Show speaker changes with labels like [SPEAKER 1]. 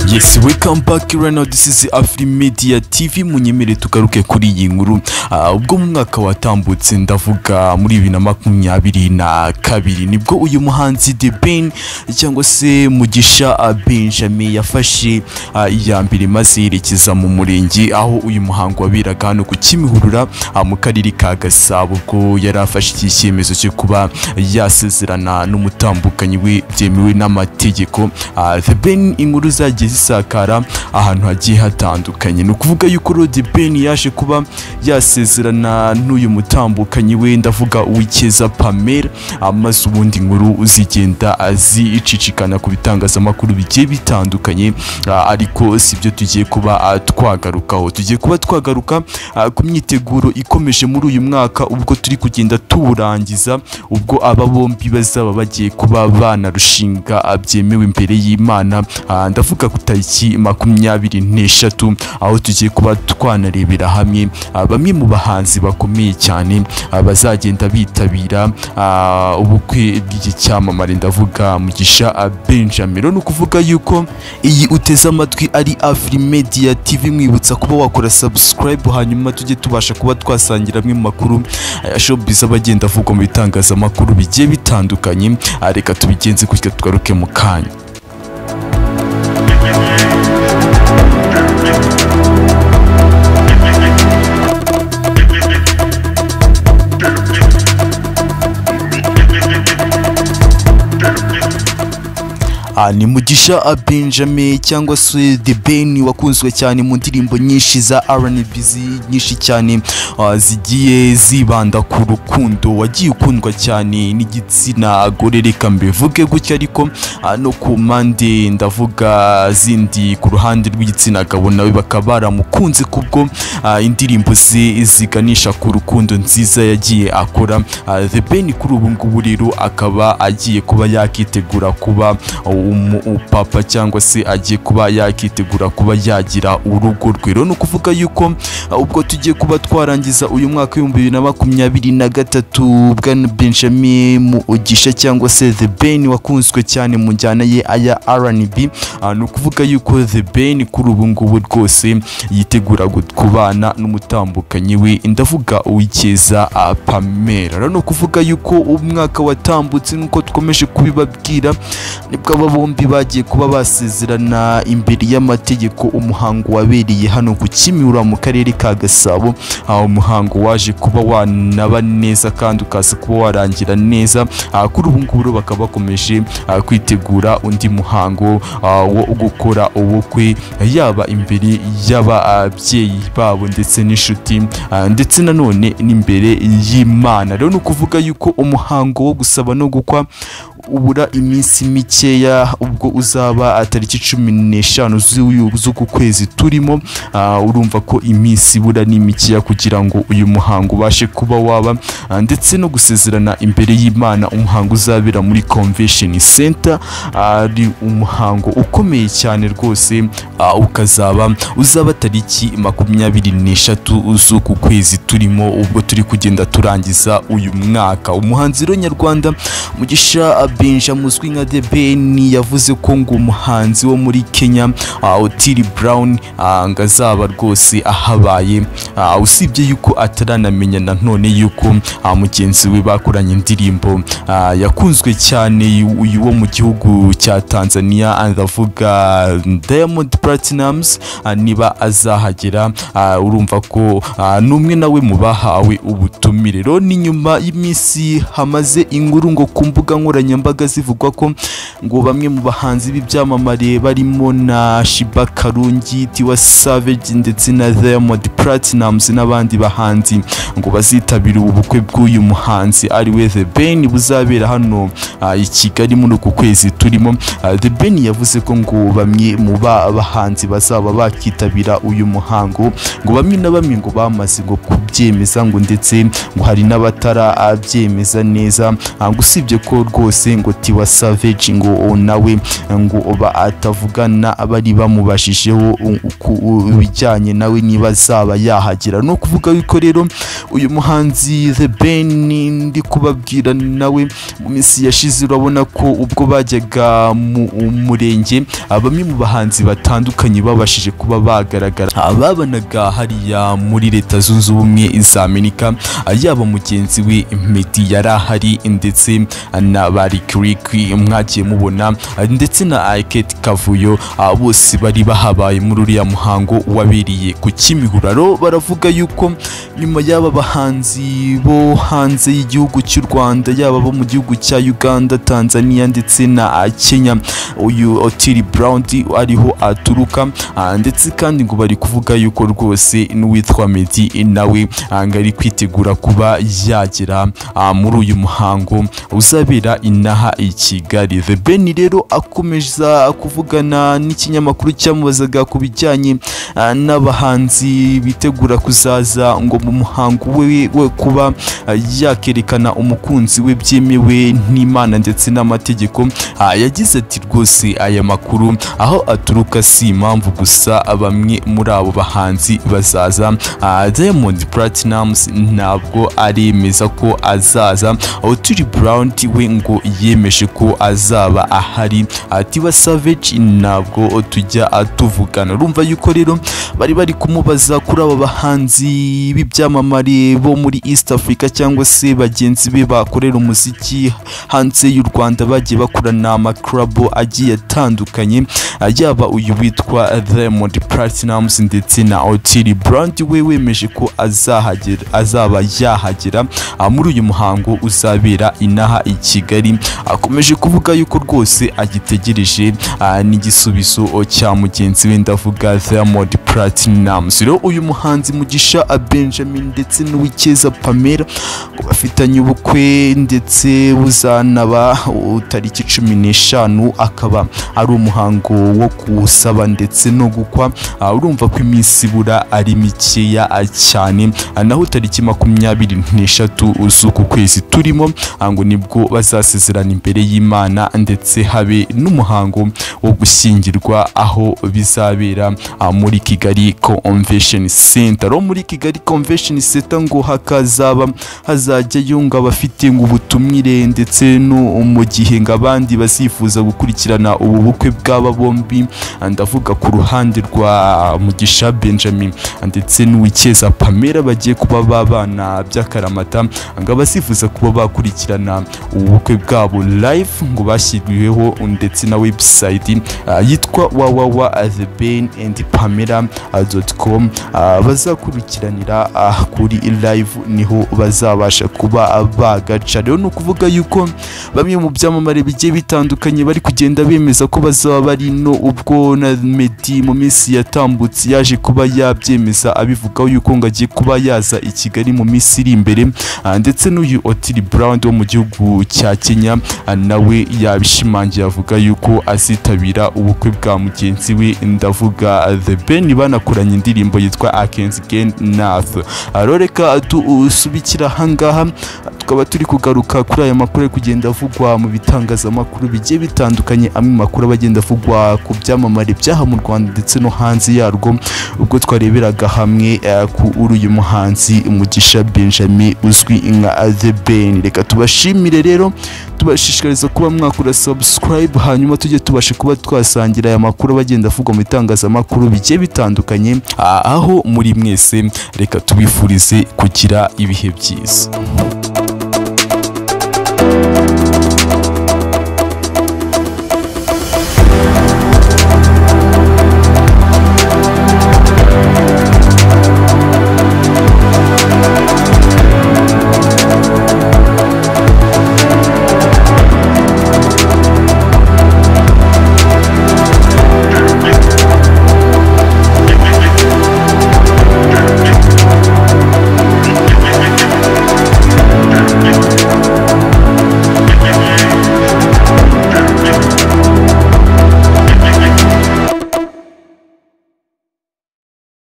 [SPEAKER 1] Yes, welcome back right now. This is AFRIMEDIA TV. Munyemere tugaruke kuri iyi nkuru. Ubwo mu mwaka watambutse ndavuga muri 2022 nibwo uyu muhanzi The Ben cyangwa se Mugisha Benjamin yafashe iya mbere maze yerekeza mu murenge aho uyu muhango wabiraga hano ku Kimihurura mu karere ka Gasabo, ubwo yari afashe iki cyemezo cyo kuba yasezerana n'umutambukanyi we byemewe n'amategeko. The Ben inkuru zagiye zisakara ahantu hagiye hatandukanye, no kuvuga yuko The Ben yaje kuba yasezerana n'uyu mutambukanyi we, ndavuga uwikeza Pamela, amaze ubundi nkuru uzigenda azicicikana ku bitangazamakuru bigiye bitandukanye. Ariko sibyo tugiye kuba twagarukaho, tugiye kuba twagaruka ku myiteguro ikomeje muri uyu mwaka ubwo turi kugenda turangiza, ubwo aba bombi bazaba bagiye kuba banarushinga byemewe imbere y'Imana. Ndavuga ku tariki 23 aho tugiye kuba twanarebera hamwe bamwe mu bahanzi bakomeye cyane bazagenda bitabira ubukwe bw'icyamamare, ndavuga Mugisha Benjamin. No kuvuga yuko iyi uteze amatwi ari AFRIMEDIA TV, mwibutsa kuba wakora subscribe hanyuma tujye tubasha kuba twasangira amwe mu makuru ya showbiz abagenda avugwa mu bitangazamakuru bigiye bitandukanye. Reka tubigenze gutya tugaruke mu kanya. Ni Mugisha Benjamin cyangwa se The Ben wakunzwe cyane mu ndirimbo nyinshi za R&B nyinshi cyane zigiye zibanda ku rukundo, wagiye ukundwa cyane n'igitsina gore, reka mbivuge gutya, ariko no ku mande ndavuga zindi ku ruhande rw'igitsina gabo nawe bakaba baramukunze kubwo indirimbo ze ziganisha ku rukundo nziza yagiye akora. The Ben kuri ubu ngubu rero akaba agiye kuba yakitegura kuba papa cyangwa se agiye kuba yakitegura kuba yagira urugo rwe. No kuvuga yuko ubwo tugiye kuba twarangiza uyu mwaka wa 2023 bwana Benjamin Mugisha cyangwa se The Ben wakunzwe cyane mu njyana ye aya R&B. No kuvuga yuko The Ben kuri ubu ngubu rwose yitegura kubana n'umutambukanyi we, ndavuga uwikeza Pamela. No kuvuga yuko umwaka watambutse nkuko dukomeje kubibabwira nibwo aba bombi bagiye kuba basezerana imbere y'amategeko, umuhango wabereye hano ku Kimihurura mu karere ka Gasabo. Umuhango waje kuba wanaba neza kandi ukaza kuba warangira neza. Kuri ubu ngubu bakaba bakomeje kwitegura undi muhango wo gukora ubukwe, yaba imbere y'ababyeyi babo ndetse n'inshuti ndetse nanone n'imbere y'Imana. Rero no kuvuga yuko umuhango wo gusaba no gukwa ubura iminsi mikeya, ubwo uzaba tariki 15 z'uku kwezi turimo. Urumva ko iminsi ibura ni mikeya kugira ngo uyu muhango ubashe kuba waba, ndetse no gusezerana imbere y'Imana. Umuhango uzabera muri Convention Center, ari umuhango ukomeye cyane rwose, uzaba tariki 23 z'uku kwezi turimo, ubwo turi kugenda turangiza uyu mwaka. Umuhanzi ro nyarwanda Mugisha Benjamin uzwi nka The Ben yavuze ko ngo umuhanzi wo muri Kenya Otile Brown ngazaba rwose ahabaye, usibye yuko ataranamenya na none yuko mugenzi we bakoranye indirimbo yakunzwe cyane uyu wo mu gihugu cya Tanzania, ndavuga Diamond Platinums, niba azahagera. Urumva ko numwe nawe mu bahawe ubutumire. Rero ni nyuma y'iminsi hamaze inkuru ngo ku mbuga nkoranyambaga zivugwa ko ngo bamwe mu bahanzi b'ibyamamare barimo na Shiba Karungi, Tiwa Savage ndetse na Diamond Platnumz n'abandi bahanzi ngo bazitabira ubukwe bw'uyu muhanzi ari we The Ben buzabera hano i Kigali muri uku kwezi turimo. The Ben yavuze ko ngo bamwe mu bahanzi bazaba bakitabira uyu muhango ngo bamwe na bamwe ngo bamaze ngo kubyemeza ngo ndetse ngo hari n'abatarabyemeza neza ngo usibye ko rwose ngo Tiwa Savage ngo nawe ngo atavugana abari bamubashijeho ku bijyanye nawe niba azaba yahagera. No kuvuga yuko rero uyu muhanzi The Ben ndi kubabwira nawe mu minsi yashize urabona ko ubwo bajyaga mu murenge bamwe mu bahanzi batandukanye babashije kuba bagaragara babanaga hariya muri Leta Zunze Ubumwe za Amerika, yaba mugenzi we Meddy yari ahari ndetse na Barikiriki mwagiye mubona ndetse na Kate Kavuyo, bose bari bahabaye muri uriya muhango wabiriye ku Kimihuraro. Baravuga yuko nyuma y'aba bahanzi bo hanze y'igihugu cy'u Rwanda, yaba bo mu gihugu cya Uganda, Tanzania ndetse na Kenya, uyu Otile Brown ariho aturuka ndetse kandi ngo bari kuvuga yuko rwose n'uwitwa Meddy nawe ngari kwitegura kuba yagera muri uyu muhango uzabera inaha i Kigali. The Ben rero akomeza kuvugana n'ikinyamakuru cyamubazaga ku bijyanye n'abahanzi bitegura kuzaza ngo mu muhango we kuba yakerekana umukunzi we byemewe n'Imana ndetse n'amategeko. Yagize ati rwose aya makuru aho aturuka si impamvu gusa bamwe muri abo bahanzi bazaza. Diamond Platnumz ntabwo aremeza ko azaza, Otile Brown we ngo yemeje ko azaba ahari, Tiwa Savage ntabwo tujya atuvugana. Urumva yuko rero bari kumubaza kuri aba bahanzi b'ibyamamare bo muri East Africa cyangwa se bagenzi be bakorera umuziki hanze y'u Rwanda bagiye bakorana amaklabo agiye atandukanye, yaba witwa Diamond Platnumz ndetse na Otile Brown we wemeje ko azaba yahagera muri uyu muhango uzabera inaha i Kigali. Akomeje kuvuga yuko rwose agitegereje n'igisubizo cya mugenzi we, ndavuga Diamond Platnumz. Rero uyu muhanzi Mugisha Benjamin ndetse n'Uwikeza Pamela ngo bafitanye ubukwe ndetse buzanaba tariki 15 akaba ari umuhango wo kusaba ndetse no gukwa. Urumva ko iminsi ibura ari mikeya cyane, naho tariki 23 z'uku kwezi turimo ngo nibwo bazasezerana imbere y'Imana ndetse habe n'umuhango wo gushyingirwa aho bizabera muri Kigali Convention Center. Muri Kigali Convention Center ngo hazajya yunga abafite ngo ubutumire ndetse no mu gihe ngabandi basifuza gukurikirana ubu bukwe bw'aba bombi, ndavuga ku ruhande rwa Mugisha Benjamin ndetse n'Uwikeza Pamela bagiye kuba babana by'akaramata, ngo abasifuza kuba bakurikirana ubukwe bwabo live ngo bashyiriweho ndetse na website yitwa www.thebenandpamela.com bazakurikiranira kuri live niho bazabasha kuba bagaca. Rero no kuvuga yuko bamwe mu byamamare bigiye bitandukanye bari kugenda bemeza ko bazaba bari no ubwo na Meddy mu minsi yatambutse yaje kuba yabyemeza abivugaho yuko ngo agiye kuba yaza i Kigali mu minsi iri imbere, ndetse n'uyu Otile Brown wo mu gihugu cya Kenya nawe yabishimangiye avuga yuko azitabira ubukwe bwa mugenzi we, ndavuga The Ben banakoranye indirimbo yitwa Akenzigen Nath. Reka usubikira hangaha tukaba turi kugaruka kuri aya makuru kugenda avugwa mu bitangazamakuru bigiye bitandukanye, amwe makuru abagenda avugwa ku byamamare byaha mu Rwanda ndetse no hanze yarwo, ubwo twareberaga hamwe ku uyu muhanzi Mugisha Benjamin uzwi nka The Ben. Reka tubashimire rero, tubashishikariza kuba mwakora subscribe hanyuma tujye tubashe kuba twasangira aya makuru bagenda avugwa mu bitangazamakuru bigiye bitandukanye aho muri mwese. Reka tubifurize kugira ibihe byiza.